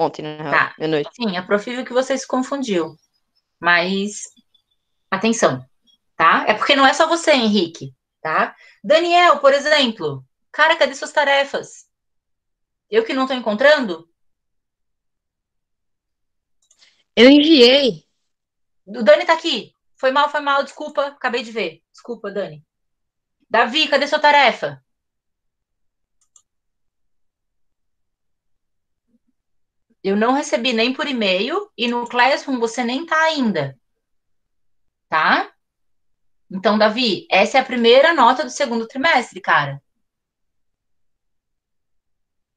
Ontem, na real, Tá. meia-noite. Sim, é profível que você se confundiu. Mas, atenção, tá? É porque não é só você, Henrique, tá? Daniel, por exemplo. Cara, cadê suas tarefas? Eu que não tô encontrando? Eu enviei. O Dani tá aqui. Foi mal, desculpa. Acabei de ver. Desculpa, Dani. Davi, cadê sua tarefa? Eu não recebi nem por e-mail e no Classroom você nem tá ainda, tá? Então, Davi, essa é a primeira nota do segundo trimestre, cara.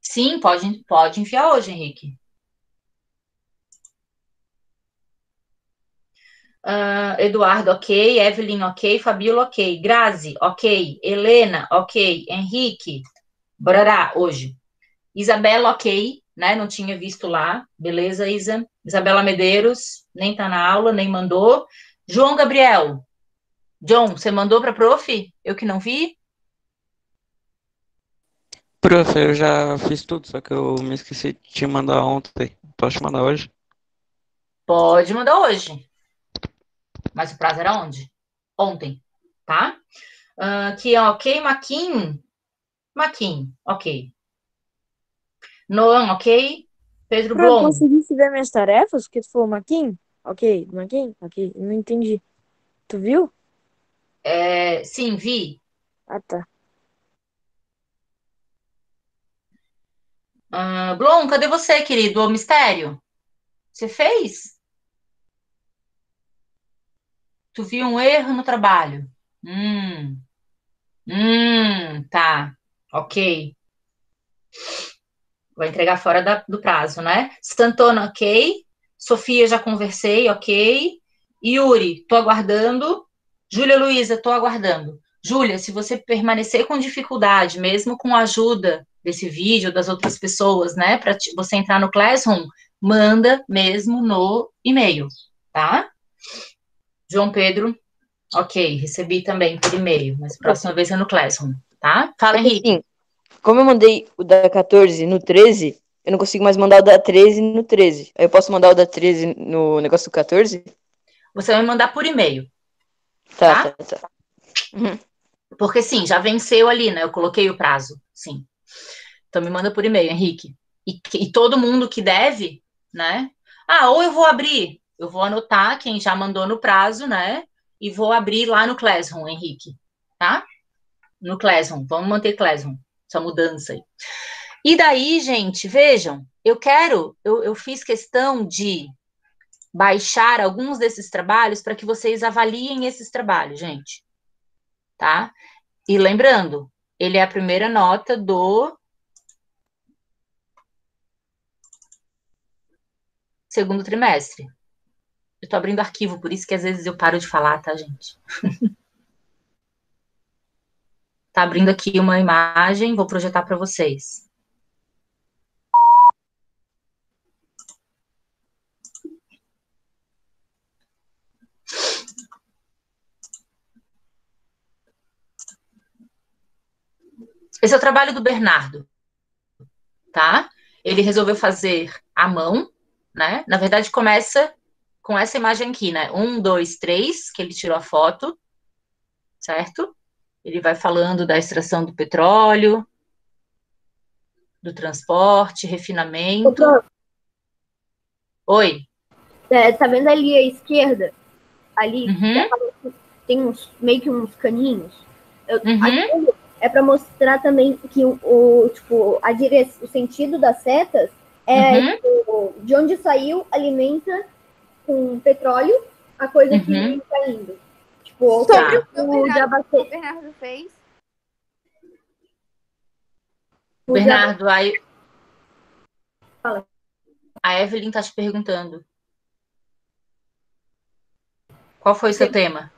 Sim, pode enviar hoje, Henrique. Eduardo, ok. Evelyn, ok. Fabiola, ok. Grazi, ok. Helena, ok. Henrique, borará, hoje. Isabela, ok, né? Não tinha visto lá. Beleza, Isa. Isabela Medeiros, nem tá na aula, nem mandou. João Gabriel. John, você mandou para prof? Eu que não vi? Prof, eu já fiz tudo, só que eu me esqueci de te mandar ontem. Posso te mandar hoje? Pode mandar hoje. Mas o prazo era onde? Ontem, tá? Aqui, ok. Maquin, ok. Noam, ok. Pedro Pra eu Blom. conseguir ver minhas tarefas, porque tu falou Maquin? Ok, Maquin? Ok, não entendi. Tu viu? Sim, vi. Ah, tá. Blom, cadê você, querido? O mistério? Você fez? Tu viu um erro no trabalho? Hum, tá. Ok. Vai entregar fora do prazo, né? Santona, ok. Sofia, já conversei, ok. Yuri, tô aguardando. Júlia Luiza, tô aguardando. Júlia, se você permanecer com dificuldade, mesmo com a ajuda desse vídeo, das outras pessoas, né, para você entrar no Classroom, manda mesmo no e-mail, tá? João Pedro, ok, recebi também por e-mail, mas próxima vez é no Classroom, tá? Fala, É que Henrique. assim, como eu mandei o da 14 no 13, eu não consigo mais mandar o da 13 no 13. Aí eu posso mandar o da 13 no negócio do 14? Você vai mandar por e-mail, Tá, tá, tá? tá. Uhum. Porque sim, já venceu ali, né? Eu coloquei o prazo, sim. Então me manda por e-mail, Henrique. E todo mundo que deve, né? Ou eu vou abrir, eu vou anotar quem já mandou no prazo, né? E vou abrir lá no Classroom, Henrique, tá? No Classroom, vamos manter Classroom, essa mudança aí. E daí, gente, vejam, eu fiz questão de baixar alguns desses trabalhos para que vocês avaliem esses trabalhos, gente, tá? E lembrando, ele é a primeira nota do segundo trimestre. Eu tô abrindo arquivo, por isso que às vezes eu paro de falar, tá, gente? Tá abrindo aqui uma imagem, vou projetar para vocês. Esse é o trabalho do Bernardo, tá? Ele resolveu fazer à mão, né? Na verdade, começa com essa imagem aqui, né? 1, 2, 3, que ele tirou a foto, certo? Ele vai falando da extração do petróleo, do transporte, Ô, refinamento. prof, Oi. tá vendo ali à esquerda? Ali Uhum, tem meio que uns caninhos. uhum, Aquilo é para mostrar também que tipo, o sentido das setas é uhum, tipo, de onde saiu, alimenta com petróleo a coisa que uhum. está indo. Tipo, Sobre o Tá. que o o de O abastecer. Bernardo fez. O de Bernardo, Fala. a Evelyn tá te perguntando. Qual foi o seu tema?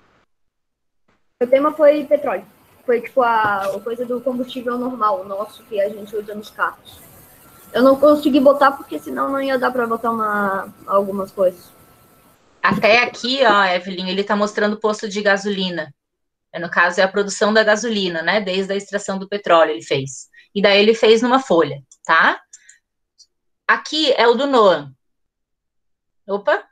O tema foi petróleo. Foi tipo a coisa do combustível normal, o nosso que a gente usa nos carros. Eu não consegui botar porque senão não ia dar para botar algumas coisas. Até aqui, ó, Evelyn, ele está mostrando o posto de gasolina. No caso, é a produção da gasolina, né? Desde a extração do petróleo ele fez. E daí ele fez numa folha, tá? Aqui é o do Noah. Opa!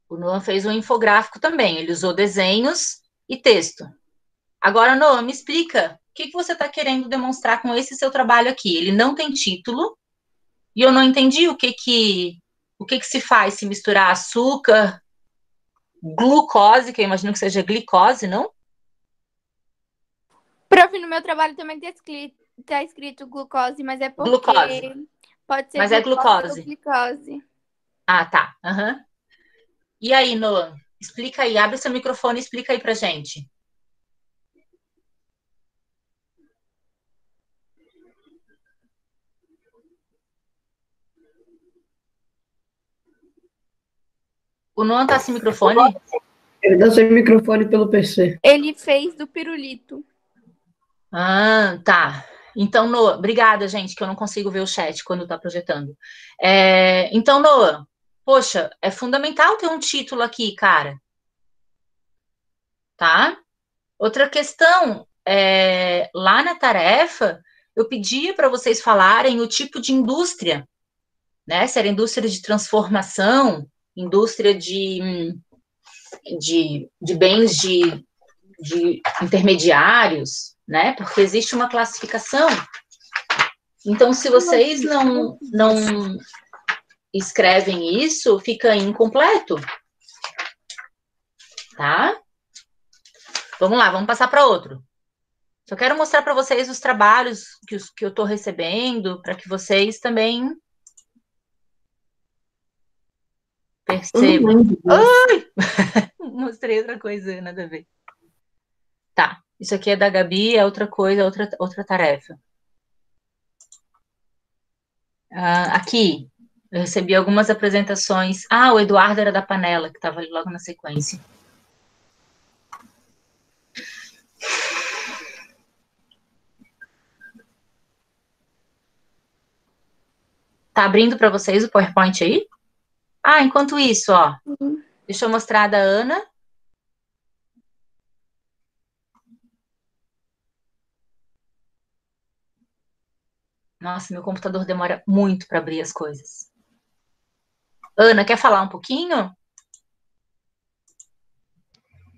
O Noah fez um infográfico também. Ele usou desenhos e texto. Agora, Noah, me explica o que você está querendo demonstrar com esse seu trabalho aqui. Ele não tem título e eu não entendi o que se faz se misturar açúcar, glucose, que eu imagino que seja glicose, não? Prof, no meu trabalho também tá escrito glucose, mas é porque Glucose. pode ser Mas é glucose glucose. ou glicose. Ah, tá. Uhum. E aí, Noah, explica aí, abre seu microfone e explica aí pra gente. O Noah tá sem microfone? Ele dá sem microfone pelo PC. Ele fez do pirulito. Ah, tá. Então, Noah, obrigada, gente, que eu não consigo ver o chat quando tá projetando. Então, Noah, poxa, é fundamental ter um título aqui, cara. Tá? Outra questão, lá na tarefa, eu pedia para vocês falarem o tipo de indústria, né? Se era indústria de transformação, indústria de bens de intermediários, né? Porque existe uma classificação. Então, se vocês não escrevem isso, fica incompleto. Tá? Vamos lá, vamos passar para outro. Só quero mostrar para vocês os trabalhos que eu estou recebendo, para que vocês também percebam. Ai! Mostrei outra coisa, nada a ver. Tá, isso aqui é da Gabi, é outra coisa, outra tarefa. Aqui, eu recebi algumas apresentações. O Eduardo era da panela, que estava ali logo na sequência. Tá abrindo para vocês o PowerPoint aí? Enquanto isso, ó. Deixa eu mostrar a da Ana. Nossa, meu computador demora muito para abrir as coisas. Ana, quer falar um pouquinho?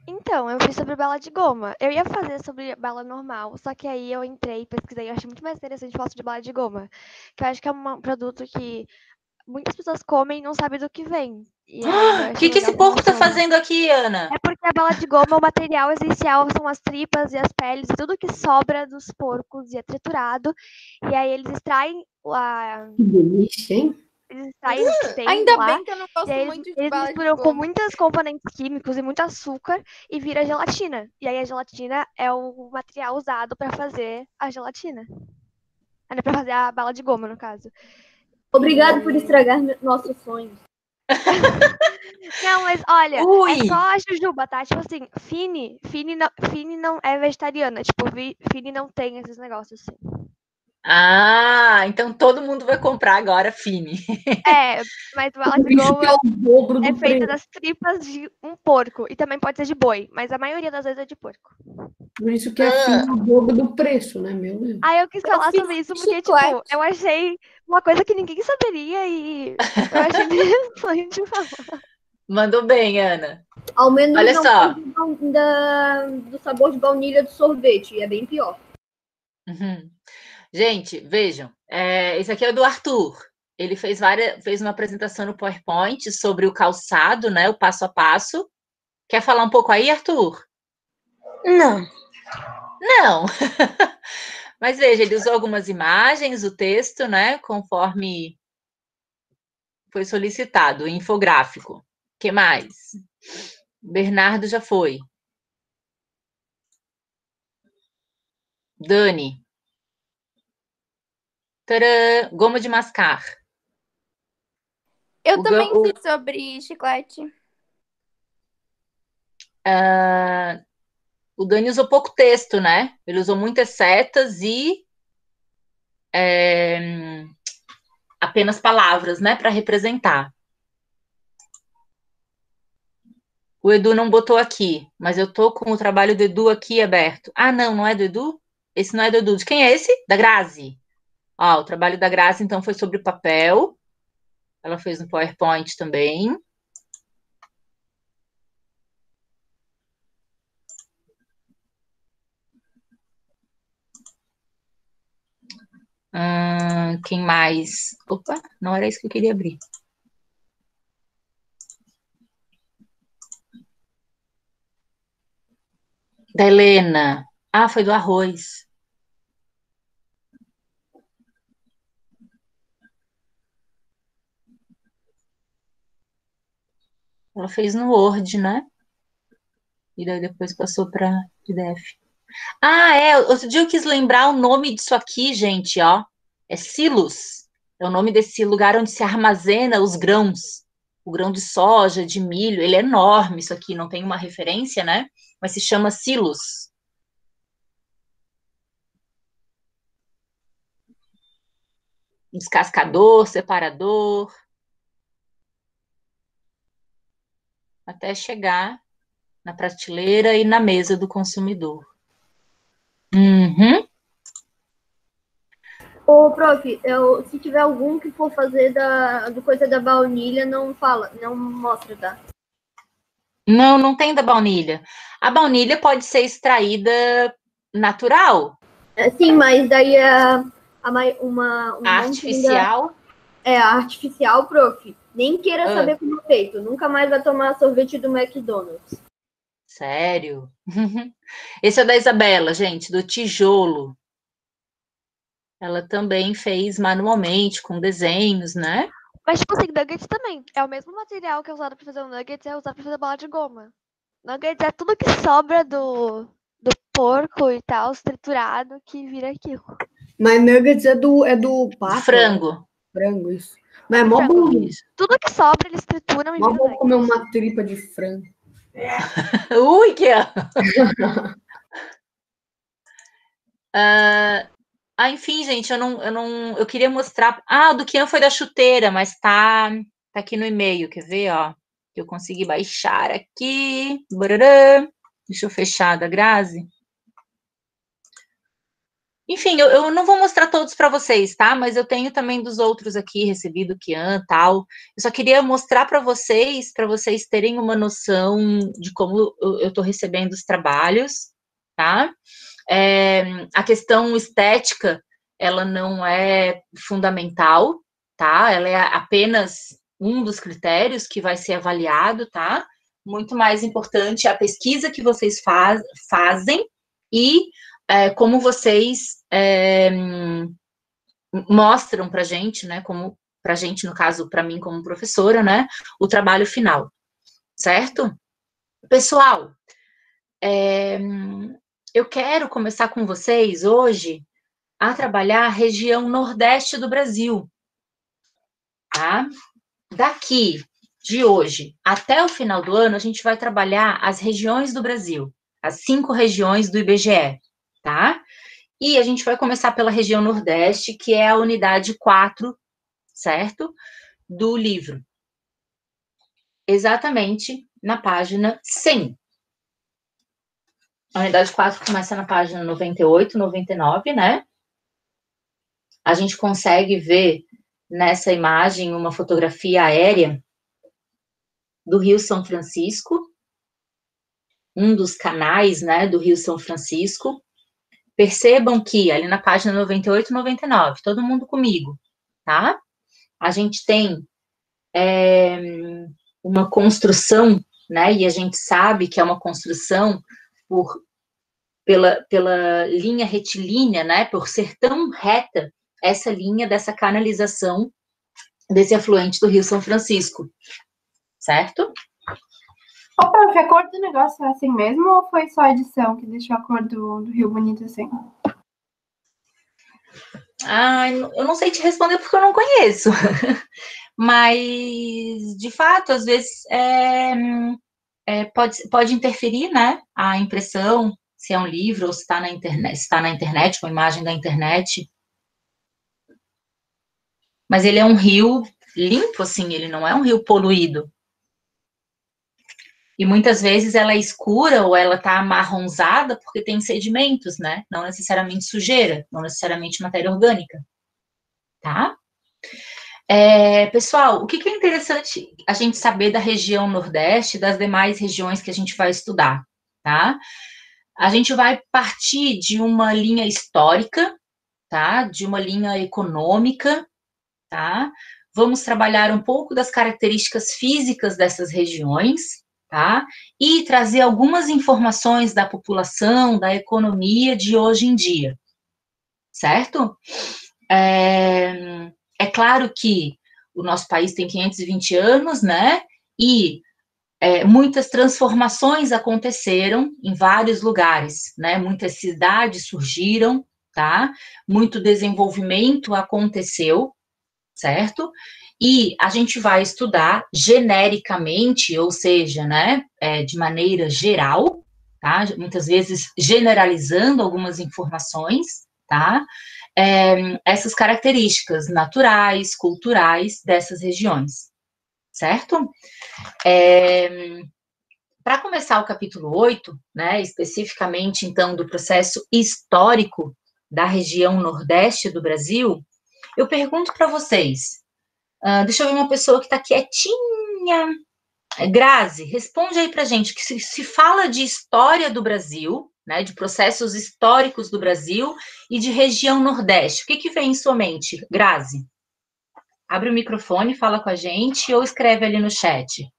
Então, eu fiz sobre bala de goma. Eu ia fazer sobre bala normal, só que aí eu entrei, pesquisei, eu achei muito mais interessante falar sobre bala de goma. Que eu acho que é um produto que muitas pessoas comem e não sabem do que vem. E aí O que esse porco tá fazendo aqui, Ana? É porque a bala de goma, o material essencial são as tripas e as peles, e tudo que sobra dos porcos e é triturado. E aí eles extraem Que delícia, hein? Eles extraem o que tem Ainda lá, bem que eu não gosto e aí muito de eles bala de misturam com goma. muitos componentes químicos e muito açúcar e vira gelatina. E aí a gelatina é o material usado para fazer a gelatina. Para fazer a bala de goma, no caso. Obrigado por estragar nossos sonhos. Não, mas olha, Ui! é só a jujuba, tá? Tipo assim, Fini não é vegetariana. Tipo, Fini não tem esses negócios assim. Então todo mundo vai comprar agora Fini. Mas bala de Por isso que é goma o dobro do é feita preço. das tripas de um porco. E também pode ser de boi, mas a maioria das vezes é de porco. Por isso que é fino o dobro do preço, né, meu Deus? Aí eu quis falar fiz sobre isso porque, tipo, chiclete. eu achei uma coisa que ninguém saberia e eu achei interessante falar. Mandou bem, Ana. Ao menos Olha não só. do sabor de baunilha do sorvete. É bem pior. Uhum. Gente, vejam. Esse aqui é do Arthur. Ele fez uma apresentação no PowerPoint sobre o calçado, né? O passo a passo. Quer falar um pouco aí, Arthur? Não. Não. Mas veja, ele usou algumas imagens, o texto, né? Conforme foi solicitado, o infográfico. O que mais? Bernardo já foi. Dani. Tcharam! Goma de mascar. Eu também fiz sobre chiclete. O Dani usou pouco texto, né? Ele usou muitas setas e apenas palavras, né? Para representar. O Edu não botou aqui, mas eu tô com o trabalho do Edu aqui aberto. Não é do Edu? Esse não é do Edu. De quem é esse? Da Grazi. Ó, o trabalho da Grazi, então, foi sobre papel. Ela fez no PowerPoint também. Quem mais? Opa, não era isso que eu queria abrir. Da Helena. Ah, foi do arroz. Ela fez no Word, né? E daí depois passou para PDF. Ah, outro dia eu quis lembrar o nome disso aqui, gente, ó. É silos. É o nome desse lugar onde se armazena os grãos. O grão de soja, de milho. Ele é enorme, isso aqui, não tem uma referência, né? Mas se chama silos. Descascador, separador. Até chegar na prateleira e na mesa do consumidor. Uhum. Ô, prof, se tiver algum que for fazer do coisa da baunilha, não fala, não mostra, tá? Não, não tem da baunilha. A baunilha pode ser extraída natural. Sim, mas daí A artificial. A artificial, prof. Nem queira saber como é feito. Nunca mais vai tomar sorvete do McDonald's. Sério? Esse é da Isabela, gente, do tijolo. Ela também fez manualmente, com desenhos, né? Mas, tipo assim, nuggets também. É o mesmo material que é usado pra fazer o nuggets, é usado pra fazer bala de goma. Nuggets é tudo que sobra do porco e tal, triturado, que vira aquilo. Mas nuggets é do pato. Frango. Frango, isso. Mas é mó bom. Tudo que sobra, eles trituram e mó viram bom nuggets. comer uma tripa de frango. Ui, que enfim, gente, eu queria mostrar. O do Kian foi da chuteira, mas tá aqui no e-mail, quer ver, ó? Que eu consegui baixar aqui. Barará. Deixa eu fechar da Grazi. Enfim, eu não vou mostrar todos para vocês, tá? Mas eu tenho também dos outros aqui, recebi do Kian e tal. Eu só queria mostrar para vocês terem uma noção de como eu estou recebendo os trabalhos, tá? A questão estética, ela não é fundamental, tá? Ela é apenas um dos critérios que vai ser avaliado, tá? Muito mais importante é a pesquisa que vocês fazem e como vocês mostram para a gente, né? Como para a gente, no caso, para mim como professora, né? O trabalho final, certo? Pessoal, eu quero começar com vocês hoje a trabalhar a região nordeste do Brasil, tá? Daqui, de hoje, até o final do ano, a gente vai trabalhar as regiões do Brasil, as 5 regiões do IBGE, tá? E a gente vai começar pela região nordeste, que é a unidade 4, certo? Do livro. Exatamente na página 100. A unidade 4 começa na página 98, 99, né? A gente consegue ver nessa imagem uma fotografia aérea do Rio São Francisco, um dos canais, né, do Rio São Francisco. Percebam que ali na página 98, 99, todo mundo comigo, tá? A gente tem uma construção, né, e a gente sabe que é uma construção pela linha retilínea, né, por ser tão reta essa linha dessa canalização desse afluente do Rio São Francisco, certo? Ô, prof, a cor do negócio é assim mesmo ou foi só a edição que deixou a cor do Rio bonito assim? Eu não sei te responder porque eu não conheço. Mas, de fato, às vezes pode interferir, né? A impressão, se é um livro ou se está na internet, uma imagem da internet. Mas ele é um rio limpo, assim, ele não é um rio poluído. E muitas vezes ela é escura ou ela está amarronzada porque tem sedimentos, né? Não necessariamente sujeira, não necessariamente matéria orgânica. tá? Pessoal, o que é interessante a gente saber da região Nordeste e das demais regiões que a gente vai estudar, tá? A gente vai partir de uma linha histórica, tá? De uma linha econômica, tá? Vamos trabalhar um pouco das características físicas dessas regiões, tá? E trazer algumas informações da população, da economia de hoje em dia, certo? É claro que o nosso país tem 520 anos, né? E muitas transformações aconteceram em vários lugares, né? Muitas cidades surgiram, tá? Muito desenvolvimento aconteceu, certo? E a gente vai estudar genericamente, ou seja, né? De maneira geral, tá? Muitas vezes generalizando algumas informações, tá? Essas características naturais, culturais dessas regiões, certo? Para começar o capítulo 8, né, especificamente, então, do processo histórico da região Nordeste do Brasil, eu pergunto para vocês, deixa eu ver uma pessoa que está quietinha, Grazi, responde aí para gente, que se fala de história do Brasil, né, de processos históricos do Brasil e de região Nordeste, o que vem em sua mente, Grazi? Abre o microfone, fala com a gente ou escreve ali no chat.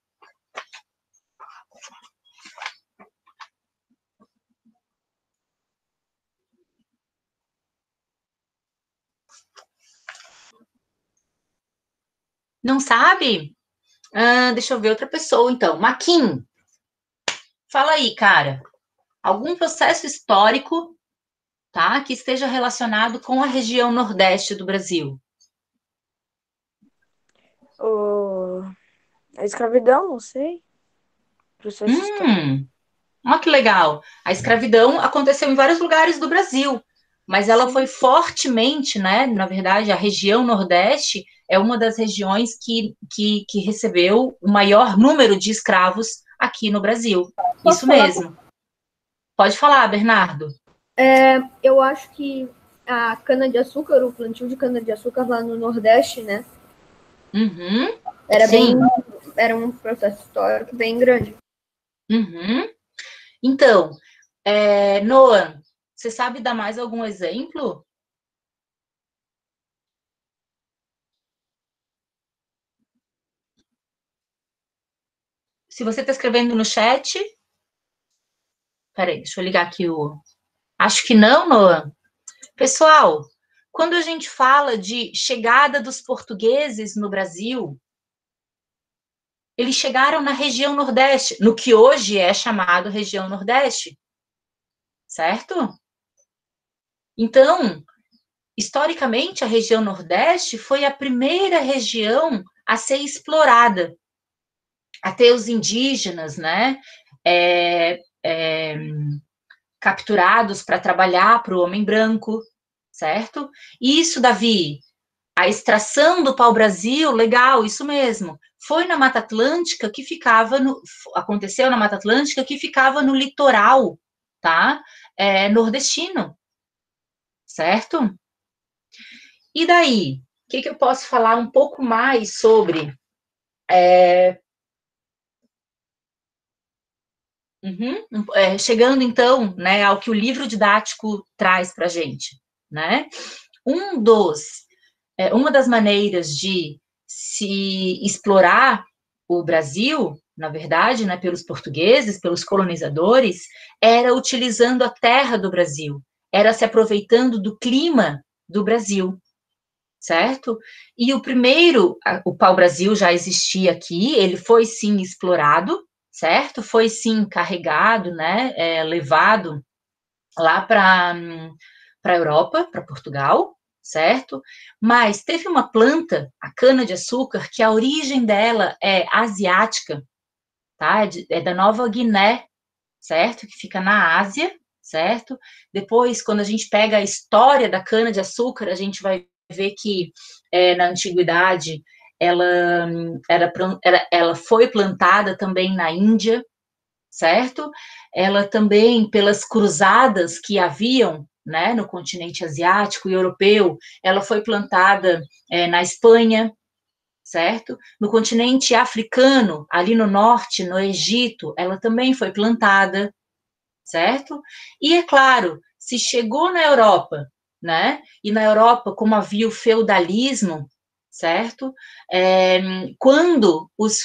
Não sabe? Deixa eu ver outra pessoa, então. Maquin, fala aí, cara. Algum processo histórico, tá, que esteja relacionado com a região Nordeste do Brasil? A escravidão, não sei. Processo histórico. Olha que legal. A escravidão aconteceu em vários lugares do Brasil, mas ela foi fortemente, né? Na verdade, a região Nordeste é uma das regiões que recebeu o maior número de escravos aqui no Brasil. Isso mesmo. Pode falar, Bernardo. Eu acho que a cana-de-açúcar, o plantio de cana-de-açúcar lá no Nordeste, né? Uhum. Era um processo histórico bem grande. Uhum. Então, Noah, você sabe dar mais algum exemplo? Se você está escrevendo no chat... Peraí, deixa eu ligar aqui o... Acho que não, Noah. Pessoal, quando a gente fala de chegada dos portugueses no Brasil, eles chegaram na região Nordeste, no que hoje é chamado região Nordeste, certo? Então, historicamente, a região Nordeste foi a primeira região a ser explorada, até os indígenas, né, capturados para trabalhar para o homem branco, certo? Isso, Davi, a extração do pau-brasil, legal, isso mesmo. Foi na Mata Atlântica que ficava aconteceu na Mata Atlântica que ficava no litoral, tá? Nordestino, certo? E daí, o que eu posso falar um pouco mais sobre? Chegando, então, né, ao que o livro didático traz para a gente, né? Uma das maneiras de se explorar o Brasil, na verdade, né, pelos portugueses, pelos colonizadores, era utilizando a terra do Brasil, era se aproveitando do clima do Brasil, certo? E o pau-brasil já existia aqui, ele foi sim explorado, certo? Foi sim carregado, né, levado lá para a Europa, para Portugal, certo? Mas teve uma planta, a cana-de-açúcar, que a origem dela é asiática, tá? É da Nova Guiné, certo? Que fica na Ásia, certo? Depois, quando a gente pega a história da cana-de-açúcar, a gente vai ver que na antiguidade ela foi plantada também na Índia, certo? Ela também, pelas cruzadas que haviam, né, no continente asiático e europeu, ela foi plantada na Espanha, certo? No continente africano, ali no norte, no Egito, ela também foi plantada, certo? E, é claro, se chegou na Europa, né, e na Europa, como havia o feudalismo, certo? Quando os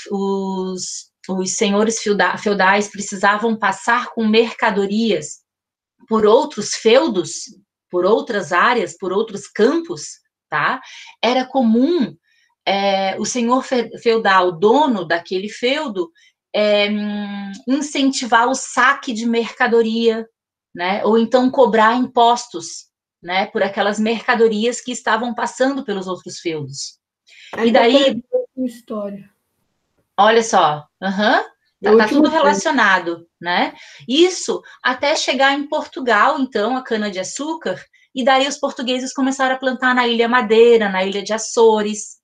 senhores feudais precisavam passar com mercadorias por outros feudos, por outras áreas, por outros campos, tá? Era comum o senhor feudal, dono daquele feudo, incentivar o saque de mercadoria, né? Ou então cobrar impostos, né? Por aquelas mercadorias que estavam passando pelos outros feudos. E daí, história. olha só, tá tudo relacionado, né? Isso até chegar em Portugal, então, a cana-de-açúcar, e daí os portugueses começaram a plantar na Ilha Madeira, na Ilha de Açores,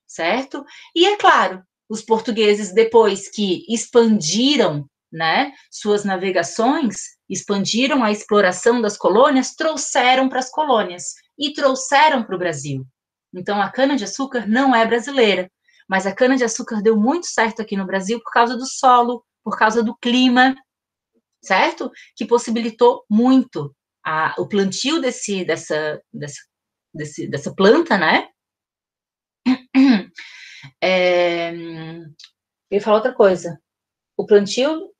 certo? E, é claro, os portugueses, depois que expandiram, né, suas navegações, expandiram a exploração das colônias, trouxeram para as colônias e trouxeram para o Brasil. Então, a cana-de-açúcar não é brasileira, mas a cana-de-açúcar deu muito certo aqui no Brasil por causa do solo, por causa do clima, certo? Que possibilitou muito o plantio dessa planta, né? Eu ia falar outra coisa. O plantio...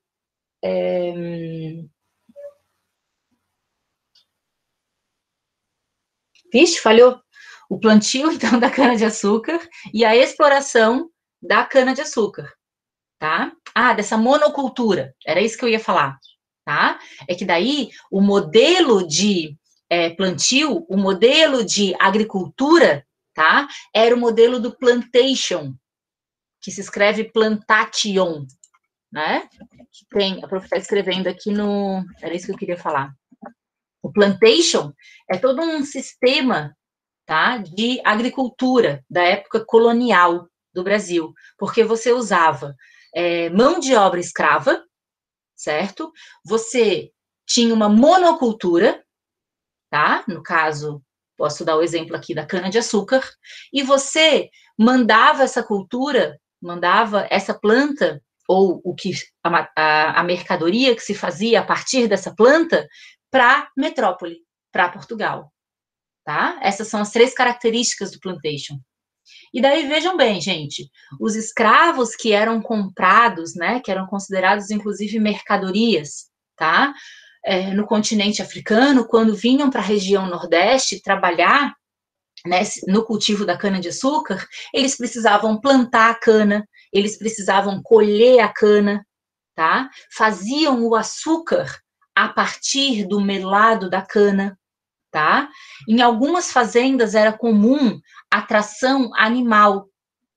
Vixe, falhou. O plantio, então, da cana-de-açúcar e a exploração da cana-de-açúcar, tá? Dessa monocultura, era isso que eu ia falar, tá? É que daí o modelo de plantio, o modelo de agricultura, tá? Era o modelo do plantation, que se escreve plantation, né? A prof está escrevendo aqui no... Era isso que eu queria falar. O plantation é todo um sistema, tá, de agricultura da época colonial do Brasil, porque você usava mão de obra escrava, certo? Você tinha uma monocultura, tá? No caso, posso dar o exemplo aqui da cana-de-açúcar, e você mandava essa cultura, mandava essa planta, ou a mercadoria que se fazia a partir dessa planta, para a metrópole, para Portugal. Tá? Essas são as 3 características do plantation. E daí, vejam bem, gente, os escravos que eram comprados, né, que eram considerados, inclusive, mercadorias, tá? No continente africano, quando vinham para a região Nordeste trabalhar, né, no cultivo da cana-de-açúcar, eles precisavam plantar a cana, eles precisavam colher a cana, tá? Faziam o açúcar a partir do melado da cana, tá? Em algumas fazendas era comum a tração animal,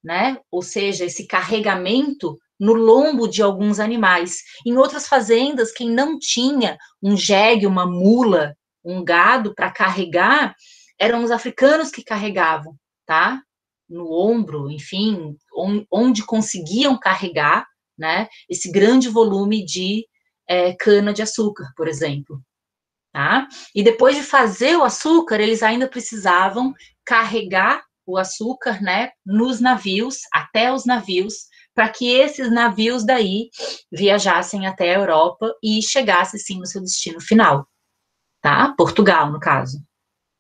né? Ou seja, esse carregamento no lombo de alguns animais. Em outras fazendas, quem não tinha um jegue, uma mula, um gado para carregar, eram os africanos que carregavam, tá? No ombro, enfim, onde conseguiam carregar, né? Esse grande volume de cana-de-açúcar, por exemplo. Tá? E depois de fazer o açúcar, eles ainda precisavam carregar o açúcar, né, nos navios, até os navios, para que esses navios daí viajassem até a Europa e chegassem, sim, no seu destino final, tá? Portugal, no caso,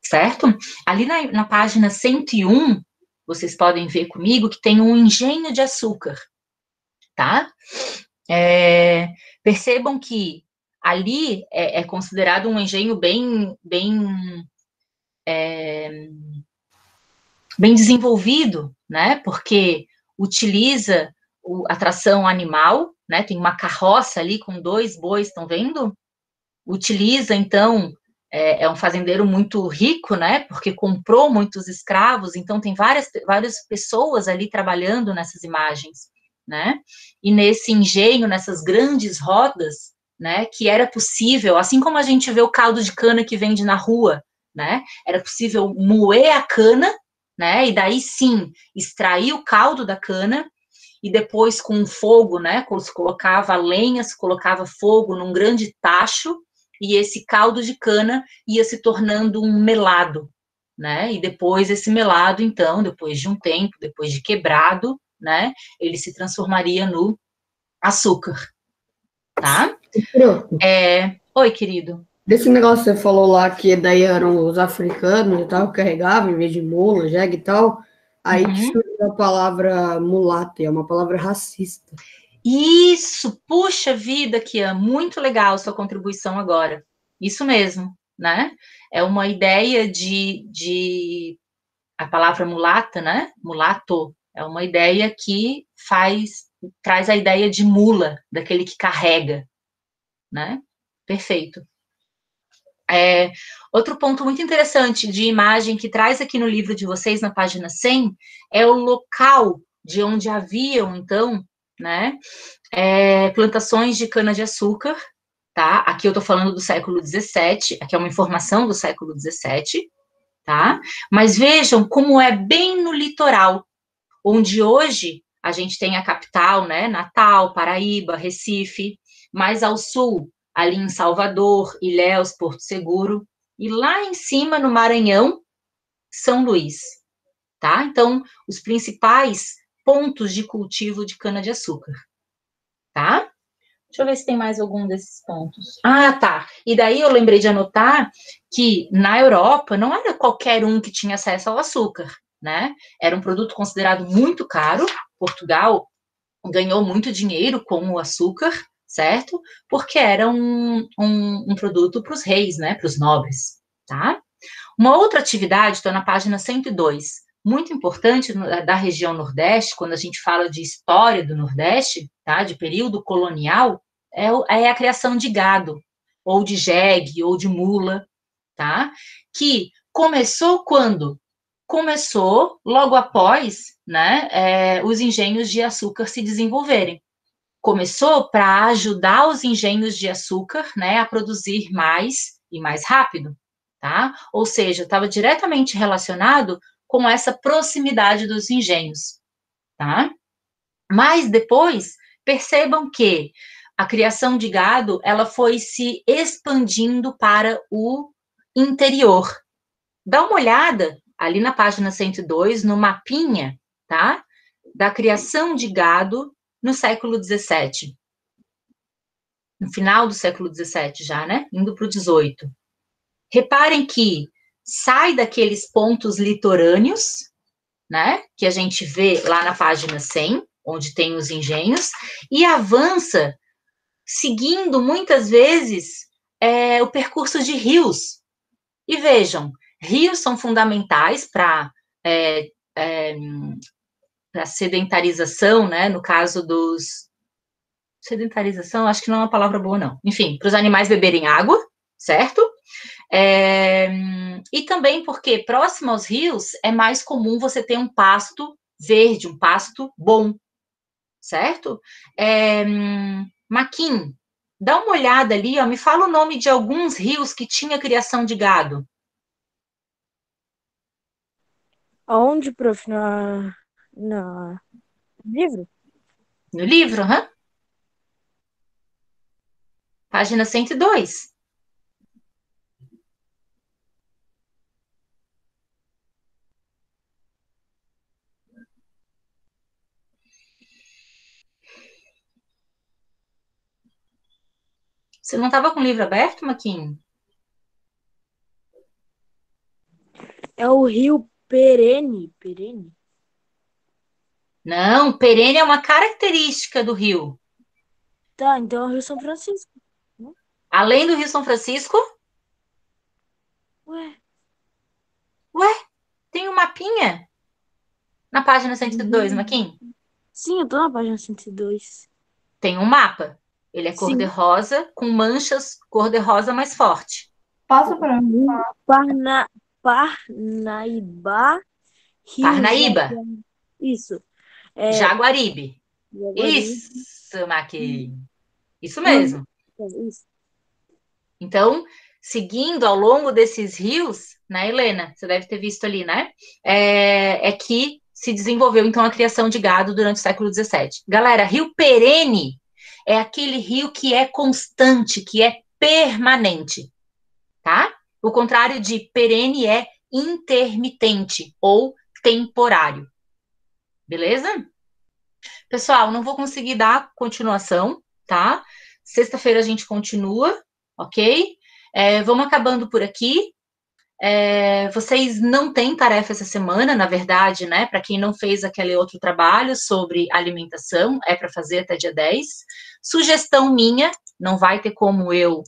certo? Ali na página 101, vocês podem ver comigo que tem um engenho de açúcar, tá? Percebam que ali é considerado um engenho bem desenvolvido, né? Porque utiliza a tração animal, né? Tem uma carroça ali com 2 bois, estão vendo? Utiliza, então, é um fazendeiro muito rico, né? Porque comprou muitos escravos, então tem várias pessoas ali trabalhando nessas imagens, né? E nesse engenho, nessas grandes rodas, né, que era possível, assim como a gente vê o caldo de cana que vende na rua, né, era possível moer a cana, né, e daí sim, extrair o caldo da cana, e depois com fogo, né, se colocava lenha, se colocava fogo num grande tacho, e esse caldo de cana ia se tornando um melado, né? E depois esse melado, então, depois de um tempo, depois de quebrado, né, ele se transformaria no açúcar, tá? Oi, querido. Desse negócio que você falou lá, que daí eram os africanos e tal, que carregavam, em vez de mula, jegue e tal, aí que surgiu a palavra mulata, é uma palavra racista. Isso, puxa vida, Kia, muito legal sua contribuição agora. Isso mesmo, né? É uma ideia de a palavra mulata, né? Mulato, é uma ideia que traz a ideia de mula, daquele que carrega, né? Perfeito. Outro ponto muito interessante de imagem que traz aqui no livro de vocês, na página 100, é o local de onde haviam, então, né, plantações de cana-de-açúcar, tá? Aqui eu tô falando do século XVII, aqui é uma informação do século XVII, tá? Mas vejam como é bem no litoral, onde hoje a gente tem a capital, né, Natal, Paraíba, Recife, mais ao sul, ali em Salvador, Ilhéus, Porto Seguro, e lá em cima, no Maranhão, São Luís, tá? Então, os principais pontos de cultivo de cana-de-açúcar, tá? Deixa eu ver se tem mais algum desses pontos. Ah, tá. E daí eu lembrei de anotar que na Europa não era qualquer um que tinha acesso ao açúcar, né? Era um produto considerado muito caro. Portugal ganhou muito dinheiro com o açúcar, certo? Porque era um produto para os reis, né? Para os nobres, tá? Uma outra atividade, estou na página 102, muito importante da região Nordeste, quando a gente fala de história do Nordeste, tá? De período colonial, é a criação de gado, ou de jegue, ou de mula, tá? Que começou quando? Começou logo após, né, os engenhos de açúcar se desenvolverem. Começou para ajudar os engenhos de açúcar, né, a produzir mais e mais rápido, tá? Ou seja, estava diretamente relacionado com essa proximidade dos engenhos, tá? Mas depois, percebam que a criação de gado, ela foi se expandindo para o interior. Dá uma olhada ali na página 102, no mapinha, tá? Da criação de gado no século XVII. No final do século XVII já, né? Indo para o XVIII. Reparem que sai daqueles pontos litorâneos, né? Que a gente vê lá na página 100, onde tem os engenhos, e avança seguindo, muitas vezes, o percurso de rios. E vejam, rios são fundamentais para a sedentarização, né? No caso dos... Sedentarização, acho que não é uma palavra boa, não. Enfim, para os animais beberem água, certo? E também porque próximo aos rios é mais comum você ter um pasto verde, um pasto bom, certo? Maquin, dá uma olhada ali, ó, me fala o nome de alguns rios que tinha criação de gado. Aonde, prof? No livro? No livro, hã? Página 102. Você não estava com o livro aberto, Maquin? É o rio Perene. Perene? Não, perene é uma característica do rio. Tá, então é o Rio São Francisco. Além do Rio São Francisco? Ué, Tem um mapinha na página 102, Maquin. sim, eu tô na página 102. Tem um mapa. Ele é Sim. cor-de-rosa, com manchas cor-de-rosa mais forte. Passa para Parnaíba. Rio Parnaíba. Isso. Jaguaribe. Jaguaribe. Isso, Maquin. Isso mesmo. Isso. Então, seguindo ao longo desses rios, né, Helena? Você deve ter visto ali, né? É que se desenvolveu, então, a criação de gado durante o século XVII. Galera, rio perene é aquele rio que é constante, que é permanente, tá? O contrário de perene é intermitente ou temporário. Beleza? Pessoal, não vou conseguir dar continuação, tá? Sexta-feira a gente continua, ok? Vamos acabando por aqui. Vocês não têm tarefa essa semana, na verdade, né? Para quem não fez aquele outro trabalho sobre alimentação, é para fazer até dia 10. Sugestão minha, não vai ter como eu